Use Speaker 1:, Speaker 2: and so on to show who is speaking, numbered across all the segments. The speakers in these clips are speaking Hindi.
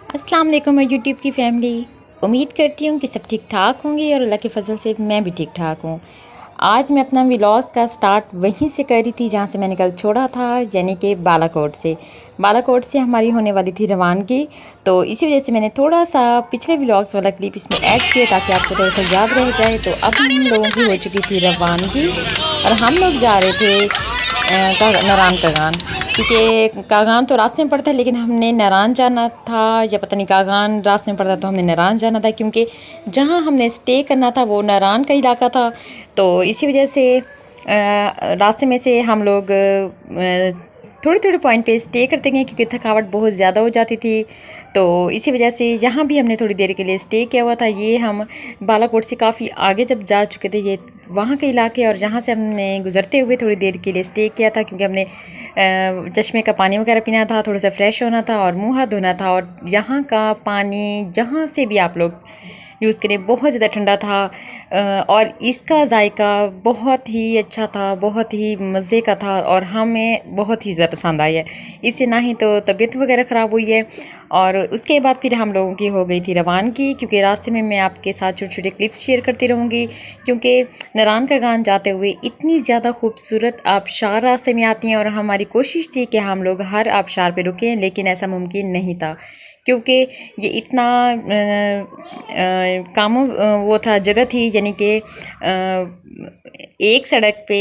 Speaker 1: अस्सलाम वालेकुम मैं यूट्यूब की फ़ैमिली। उम्मीद करती हूँ कि सब ठीक ठाक होंगे और अल्लाह के फ़ज़ल से मैं भी ठीक ठाक हूँ। आज मैं अपना व्लॉग का स्टार्ट वहीं से कर रही थी जहाँ से मैंने कल छोड़ा था, यानी कि बालाकोट से। बालाकोट से हमारी होने वाली थी रवानगी, तो इसी वजह से मैंने थोड़ा सा पिछले व्लॉग्स वाला क्लिप इसमें ऐड किया ताकि आपको थोड़ा सा याद रह जाए। तो अब हम लोगों की हो चुकी थी रवानगी और हम लोग जा रहे थे नारायण कागान, क्योंकि कागान तो रास्ते में पड़ता है लेकिन हमने नारायण जाना था, या पता नहीं कागान रास्ते में पड़ता तो हमने नारायण जाना था, क्योंकि जहाँ हमने स्टे करना था वो नारायण का इलाका था। तो इसी वजह से रास्ते में से हम लोग थोड़े थोड़े पॉइंट पे स्टे करते गए क्योंकि थकावट बहुत ज़्यादा हो जाती थी। तो इसी वजह से यहाँ भी हमने थोड़ी देर के लिए स्टे किया हुआ था। ये हम बालाकोट से काफ़ी आगे जब जा चुके थे, ये वहाँ के इलाके, और जहाँ से हमने गुजरते हुए थोड़ी देर के लिए स्टे किया था क्योंकि हमने चश्मे का पानी वगैरह पीना था, थोड़ा सा फ्रेश होना था और मुँह हाथ धोना था। और यहाँ का पानी जहाँ से भी आप लोग यूज़ करें बहुत ज़्यादा ठंडा था, और इसका जायका बहुत ही अच्छा था, बहुत ही मज़े का था और हमें बहुत ही ज़्यादा पसंद आया है। इससे ना ही तो तबीयत वगैरह ख़राब हुई है। और उसके बाद फिर हम लोगों की हो गई थी रवानगी, क्योंकि रास्ते में मैं आपके साथ छोटे छोटे क्लिप्स शेयर करती रहूँगी, क्योंकि नारायण कागान जाते हुए इतनी ज़्यादा खूबसूरत आबशार रास्ते में आती हैं और हमारी कोशिश थी कि हम लोग हर आबशार पे रुकें, लेकिन ऐसा मुमकिन नहीं था क्योंकि ये इतना कामों वो था, जगह थी, यानी कि एक सड़क पे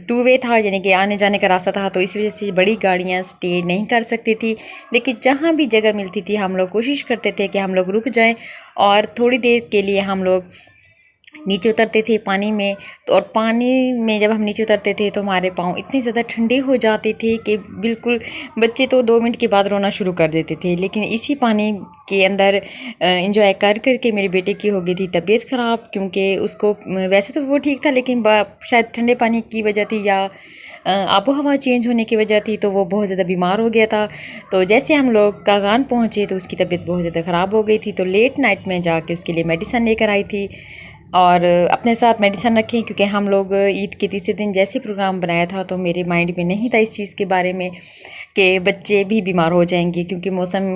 Speaker 1: टू वे था, यानी कि आने जाने का रास्ता था। तो इस वजह से बड़ी गाड़ियाँ स्टे नहीं कर सकती थी, लेकिन जहाँ भी जगह मिलती थी हम लोग कोशिश करते थे कि हम लोग रुक जाएं और थोड़ी देर के लिए हम लोग नीचे उतरते थे पानी में। तो और पानी में जब हम नीचे उतरते थे तो हमारे पाँव इतने ज़्यादा ठंडे हो जाते थे कि बिल्कुल बच्चे तो 2 मिनट के बाद रोना शुरू कर देते थे। लेकिन इसी पानी के अंदर इंजॉय कर कर के मेरे बेटे की हो गई थी तबीयत ख़राब, क्योंकि उसको वैसे तो वो ठीक था लेकिन शायद ठंडे पानी की वजह थी या आबो हवा चेंज होने की वजह थी, तो वो बहुत ज़्यादा बीमार हो गया था। तो जैसे हम लोग कागान पहुँचे तो उसकी तबीयत बहुत ज़्यादा ख़राब हो गई थी। तो लेट नाइट में जाके उसके लिए मेडिसिन लेकर आई थी और अपने साथ मेडिसिन रखें, क्योंकि हम लोग ईद के तीसरे दिन जैसे प्रोग्राम बनाया था तो मेरे माइंड में नहीं था इस चीज़ के बारे में कि बच्चे भी बीमार हो जाएंगे, क्योंकि मौसम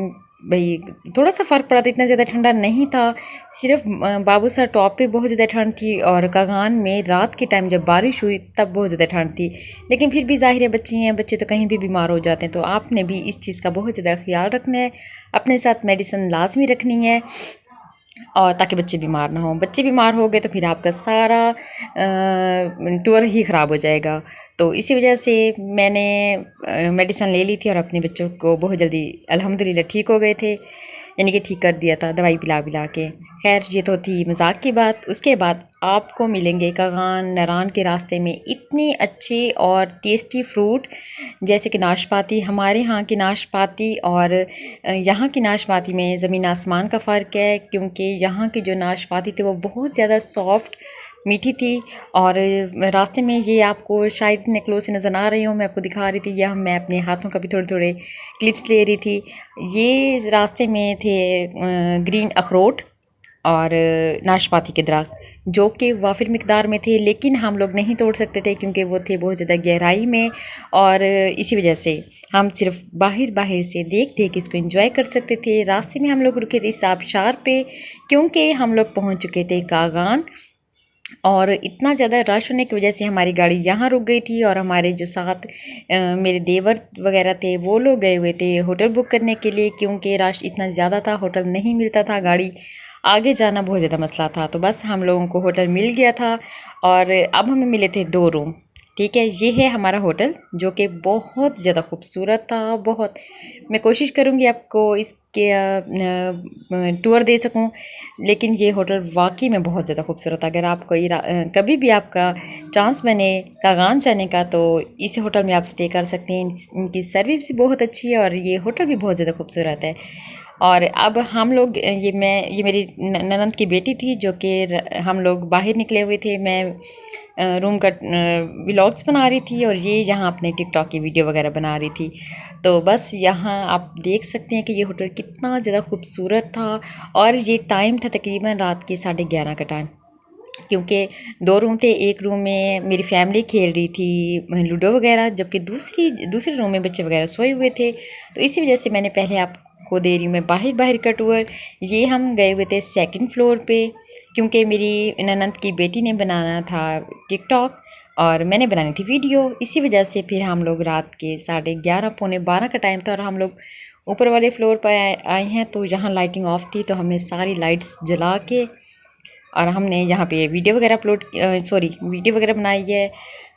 Speaker 1: भाई थोड़ा सा फ़र्क पड़ा था, इतना ज़्यादा ठंडा नहीं था। सिर्फ बाबूसर टॉप पे बहुत ज़्यादा ठंड थी और कागान में रात के टाइम जब बारिश हुई तब बहुत ज़्यादा ठंड थी। लेकिन फिर भी ज़ाहिर है बच्चे हैं, बच्चे तो कहीं भी बीमार हो जाते हैं। तो आपने भी इस चीज़ का बहुत ज़्यादा ख्याल रखना है, अपने साथ मेडिसिन लाजमी रखनी है, और ताकि बच्चे बीमार ना हों। बच्चे बीमार हो गए तो फिर आपका सारा टूर ही ख़राब हो जाएगा। तो इसी वजह से मैंने मेडिसिन ले ली थी और अपने बच्चों को बहुत जल्दी अल्हम्दुलिल्लाह ठीक हो गए थे, यानी कि ठीक कर दिया था दवाई पिला पिला के। खैर ये तो थी मजाक की बात। उसके बाद आपको मिलेंगे कागान नारायण के रास्ते में इतनी अच्छी और टेस्टी फ्रूट, जैसे कि नाशपाती। हमारे यहाँ की नाशपाती और यहाँ की नाशपाती में ज़मीन आसमान का फ़र्क है, क्योंकि यहाँ की जो नाशपाती थी वो बहुत ज़्यादा सॉफ्ट मीठी थी। और रास्ते में ये आपको शायद इतने क्लोज से नज़र आ रही हूँ, मैं आपको दिखा रही थी, या मैं अपने हाथों का भी थोड़े थोड़े क्लिप्स ले रही थी। ये रास्ते में थे ग्रीन अखरोट और नाशपाती के दरख्त, जो कि वाफिर मिकदार में थे, लेकिन हम लोग नहीं तोड़ सकते थे क्योंकि वो थे बहुत ज़्यादा गहराई में। और इसी वजह से हम सिर्फ बाहर बाहर से देख देख इसको एंजॉय कर सकते थे। रास्ते में हम लोग रुके थे इस आबशार पे, क्योंकि हम लोग पहुंच चुके थे कागान और इतना ज़्यादा रश होने की वजह से हमारी गाड़ी यहाँ रुक गई थी। और हमारे जो साथ मेरे देवर वगैरह थे वो लोग गए हुए थे होटल बुक करने के लिए, क्योंकि रश इतना ज़्यादा था, होटल नहीं मिलता था, गाड़ी आगे जाना बहुत ज़्यादा मसला था। तो बस हम लोगों को होटल मिल गया था और अब हमें मिले थे 2 रूम। ठीक है, ये है हमारा होटल जो कि बहुत ज़्यादा खूबसूरत था। बहुत मैं कोशिश करूँगी आपको इसके टूर दे सकूँ, लेकिन ये होटल वाकई में बहुत ज़्यादा खूबसूरत है। अगर आपको कभी भी आपका चांस बने कागान जाने का तो इस होटल में आप स्टे कर सकते हैं। इनकी सर्विस भी बहुत अच्छी है और ये होटल भी बहुत ज़्यादा खूबसूरत है। और अब हम लोग ये मेरी ननंद की बेटी थी, जो कि हम लोग बाहर निकले हुए थे। मैं रूम का व्लॉग्स बना रही थी और ये यहाँ अपने टिकटॉक की वीडियो वगैरह बना रही थी। तो बस यहाँ आप देख सकते हैं कि ये होटल कितना ज़्यादा खूबसूरत था। और ये टाइम था तकरीबन रात के 11:30 का टाइम, क्योंकि 2 रूम थे। एक रूम में मेरी फैमिली खेल रही थी लूडो वगैरह, जबकि दूसरे रूम में बच्चे वगैरह सोए हुए थे। तो इसी वजह से मैंने पहले आपको दे रही हूँ मैं बाहर बाहर का टूर। ये हम गए हुए थे सेकंड फ्लोर पे, क्योंकि मेरी ननद की बेटी ने बनाना था टिकटॉक और मैंने बनानी थी वीडियो। इसी वजह से फिर हम लोग रात के 11:30 पौने 12 का टाइम था और हम लोग ऊपर वाले फ्लोर पर आए हैं। तो जहाँ लाइटिंग ऑफ थी तो हमने सारी लाइट्स जला के और हमने यहाँ पे वीडियो वगैरह वीडियो वगैरह बनाई है।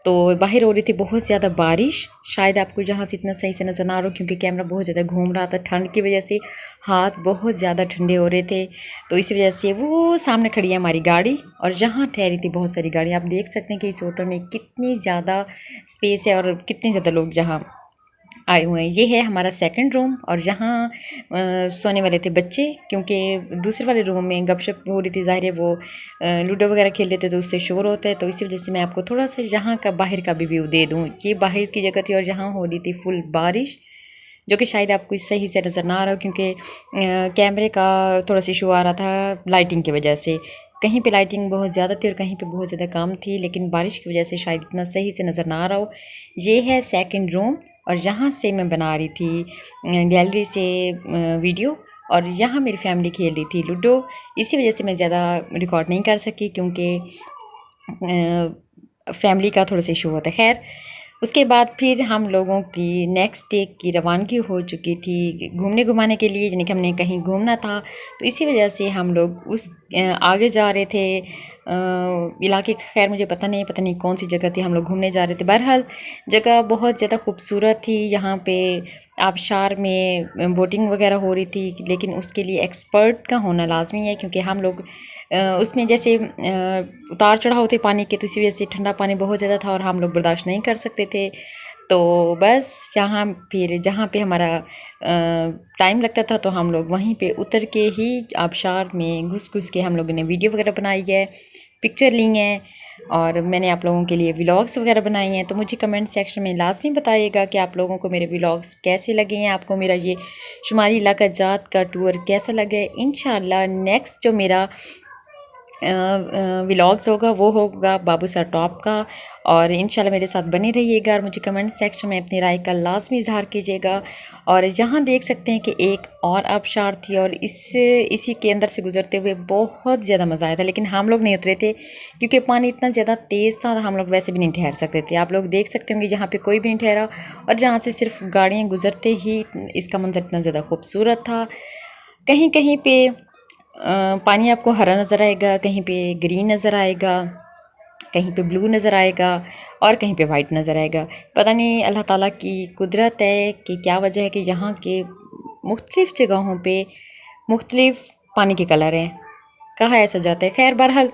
Speaker 1: तो बाहर हो रही थी बहुत ज़्यादा बारिश, शायद आपको जहाँ से इतना सही से नज़र ना आ रहा हो क्योंकि कैमरा बहुत ज़्यादा घूम रहा था। ठंड की वजह से हाथ बहुत ज़्यादा ठंडे हो रहे थे, तो इसी वजह से वो सामने खड़ी है हमारी गाड़ी और जहाँ ठहरी थी बहुत सारी गाड़ी। आप देख सकते हैं कि इस होटल में कितनी ज़्यादा स्पेस है और कितने ज़्यादा लोग जहाँ आए हुए हैं। ये है हमारा सेकंड रूम और यहाँ सोने वाले थे बच्चे, क्योंकि दूसरे वाले रूम में गपशप हो रही थी। ज़ाहिर है वो लूडो वगैरह खेल लेते तो उससे शोर होता है, तो इसी वजह से मैं आपको थोड़ा सा यहाँ का बाहर का भी व्यू दे दूँ। ये बाहर की जगह थी और यहाँ हो रही थी फुल बारिश, जो कि शायद आपको सही से नज़र ना आ रहा हो क्योंकि कैमरे का थोड़ा सा इशू आ रहा था लाइटिंग की वजह से। कहीं पे लाइटिंग बहुत ज़्यादा थी और कहीं पे बहुत ज़्यादा कम थी, लेकिन बारिश की वजह से शायद इतना सही से नज़र ना आ रहा हो। ये है सेकंड रूम और यहाँ से मैं बना रही थी गैलरी से वीडियो और यहाँ मेरी फैमिली खेल रही थी लूडो। इसी वजह से मैं ज़्यादा रिकॉर्ड नहीं कर सकी क्योंकि फैमिली का थोड़ा सा इशू होता है। खैर, उसके बाद फिर हम लोगों की नेक्स्ट डे की रवानगी हो चुकी थी घूमने घुमाने के लिए, यानी कि हमने कहीं घूमना था। तो इसी वजह से हम लोग उस आगे जा रहे थे इलाके। खैर मुझे पता नहीं कौन सी जगह थी, हम लोग घूमने जा रहे थे। बहरहाल जगह बहुत ज़्यादा खूबसूरत थी। यहाँ पे आबशार में बोटिंग वगैरह हो रही थी, लेकिन उसके लिए एक्सपर्ट का होना लाजमी है क्योंकि हम लोग उसमें जैसे उतार चढ़ाव होते पानी के, तो इसी वजह से ठंडा पानी बहुत ज़्यादा था और हम लोग बर्दाश्त नहीं कर सकते थे। तो बस जहाँ पे हमारा टाइम लगता था तो हम लोग वहीं पे उतर के ही आबशार में घुस के हम लोगों ने वीडियो वगैरह बनाई है, पिक्चर ली हैं और मैंने आप लोगों के लिए व्लॉग्स वगैरह बनाए हैं। तो मुझे कमेंट सेक्शन में लाजमी बताइएगा कि आप लोगों को मेरे व्लॉग्स कैसे लगे हैं, आपको मेरा ये शुमारी इलाका जात का टूर कैसा लगे। इंशाल्लाह नेक्स्ट जो मेरा व्लॉग्स होगा वो होगा बाबू सर टॉप का, और इंशाल्लाह मेरे साथ बने रहिएगा और मुझे कमेंट सेक्शन में अपनी राय का लाजमी इजहार कीजिएगा। और यहाँ देख सकते हैं कि एक और आबशार थी और इसी के अंदर से गुजरते हुए बहुत ज़्यादा मज़ा आया था, लेकिन हम लोग नहीं उतरे थे क्योंकि पानी इतना ज़्यादा तेज़ था, हम लोग वैसे भी नहीं ठहर सकते थे। आप लोग देख सकते होंगे यहाँ पर कोई भी नहीं ठहरा और जहाँ से सिर्फ गाड़ियाँ गुजरते ही इसका मंजर इतना ज़्यादा खूबसूरत था। कहीं कहीं पे पानी आपको हरा नज़र आएगा, कहीं पे ग्रीन नज़र आएगा, कहीं पे ब्लू नज़र आएगा और कहीं पे वाइट नज़र आएगा। पता नहीं अल्लाह ताला की कुदरत है कि क्या वजह है कि यहाँ के मुख्तलिफ़ जगहों पे मुख्तलिफ़ पानी के कलर हैं, कहाँ ऐसा जाता है। खैर बहरहाल,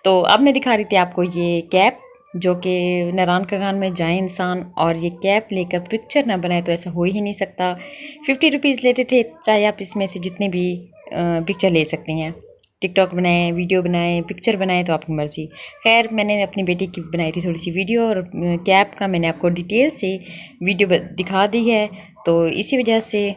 Speaker 1: तो अब मैं दिखा रही थी आपको ये कैप, जो कि नारायण कगान में जाए इंसान और ये कैप लेकर पिक्चर ना बनाए तो ऐसा हो ही नहीं सकता। 50 रुपीज़ लेते थे, चाहे आप इसमें से जितने भी पिक्चर ले सकती हैं, टिकटॉक बनाएं, वीडियो बनाएं, पिक्चर बनाएं, तो आपकी मर्ज़ी। खैर मैंने अपनी बेटी की बनाई थी थोड़ी सी वीडियो और कैप का मैंने आपको डिटेल से वीडियो दिखा दी है। तो इसी वजह से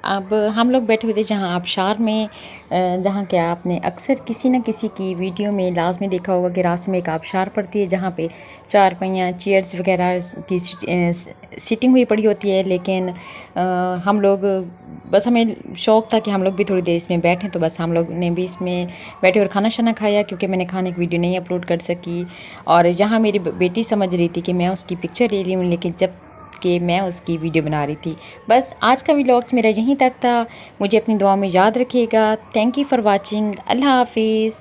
Speaker 1: अब हम लोग बैठे हुए थे जहाँ आबशार में, जहाँ क्या आपने अक्सर किसी न किसी की वीडियो में लाजमी देखा होगा कि रास्ते में एक आबशार पड़ती है जहाँ पे चारपाइयाँ चेयर्स वगैरह की सिटिंग हुई पड़ी होती है। लेकिन हम लोग बस हमें शौक़ था कि हम लोग भी थोड़ी देर इसमें बैठें, तो बस हम लोग ने भी इसमें बैठे और खाना शाना खाया क्योंकि मैंने खाने की वीडियो नहीं अपलोड कर सकी। और यहाँ मेरी बेटी समझ रही थी कि मैं उसकी पिक्चर ले रही हूँ, लेकिन जब कि मैं उसकी वीडियो बना रही थी। बस आज का व्लॉग्स मेरा यहीं तक था। मुझे अपनी दुआ में याद रखिएगा। Thank you for watching. अल्लाह हाफिज़।